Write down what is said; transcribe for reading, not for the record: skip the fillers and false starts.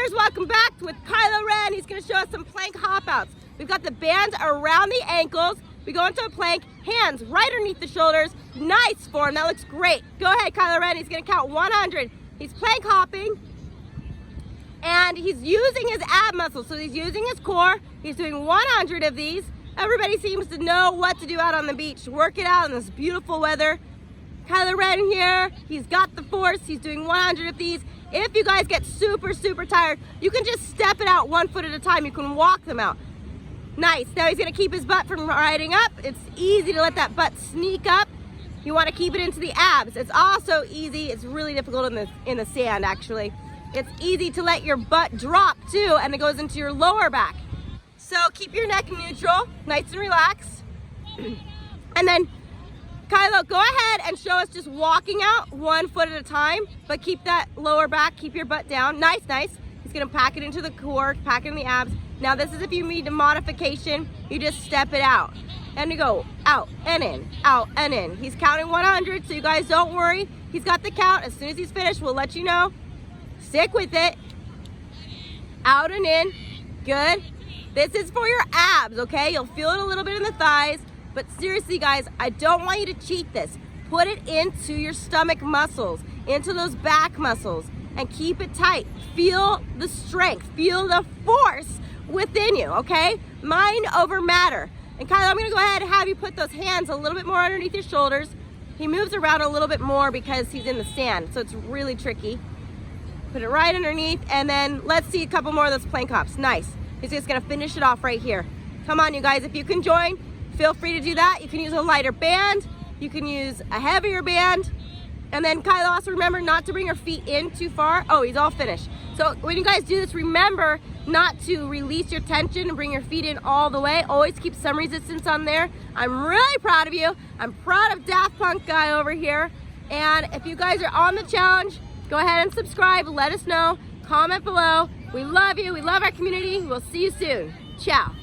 Cheerleaders, welcome back with Kylo Ren. He's going to show us some plank hop outs. We've got the bands around the ankles. We go into a plank, hands right underneath the shoulders. Nice form, that looks great. Go ahead, Kylo Ren. He's going to count 100. He's plank hopping, and he's using his ab muscles. So he's using his core. He's doing 100 of these. Everybody seems to know what to do out on the beach. Work it out in this beautiful weather. Kylo Ren here, he's got the force. He's doing 100 of these. If you guys get super tired, you can just step it out 1 foot at a time. You can walk them out. Nice. Now he's going to keep his butt from riding up. It's easy to let that butt sneak up. You want to keep it into the abs. It's also easy. It's really difficult in the sand, actually. It's easy to let your butt drop too, and it goes into your lower back. So keep your neck neutral, nice and relaxed. And then Kylo, go ahead and show us just walking out 1 foot at a time, but keep that lower back, keep your butt down. Nice. He's gonna pack it into the core, pack it in the abs. Now this is if you need a modification, you just step it out. And you go out and in, out and in. He's counting 100, so you guys don't worry. He's got the count. As soon as he's finished, we'll let you know. Stick with it. Out and in, good. This is for your abs, okay? You'll feel it a little bit in the thighs. But seriously, guys, I don't want you to cheat this. Put it into your stomach muscles, into those back muscles, and keep it tight. Feel the strength, feel the force within you, okay? Mind over matter. And Kylo, I'm gonna go ahead and have you put those hands a little bit more underneath your shoulders. He moves around a little bit more because he's in the sand, so it's really tricky. Put it right underneath, and then let's see a couple more of those plank hops. Nice. He's just gonna finish it off right here. Come on, you guys, if you can join, feel free to do that. You can use a lighter band. You can use a heavier band. And then Kylo, also remember not to bring your feet in too far. Oh, he's all finished. So when you guys do this, remember not to release your tension and bring your feet in all the way. Always keep some resistance on there. I'm really proud of you. I'm proud of Daft Punk guy over here. And if you guys are on the challenge, go ahead and subscribe. Let us know. Comment below. We love you. We love our community. We'll see you soon. Ciao.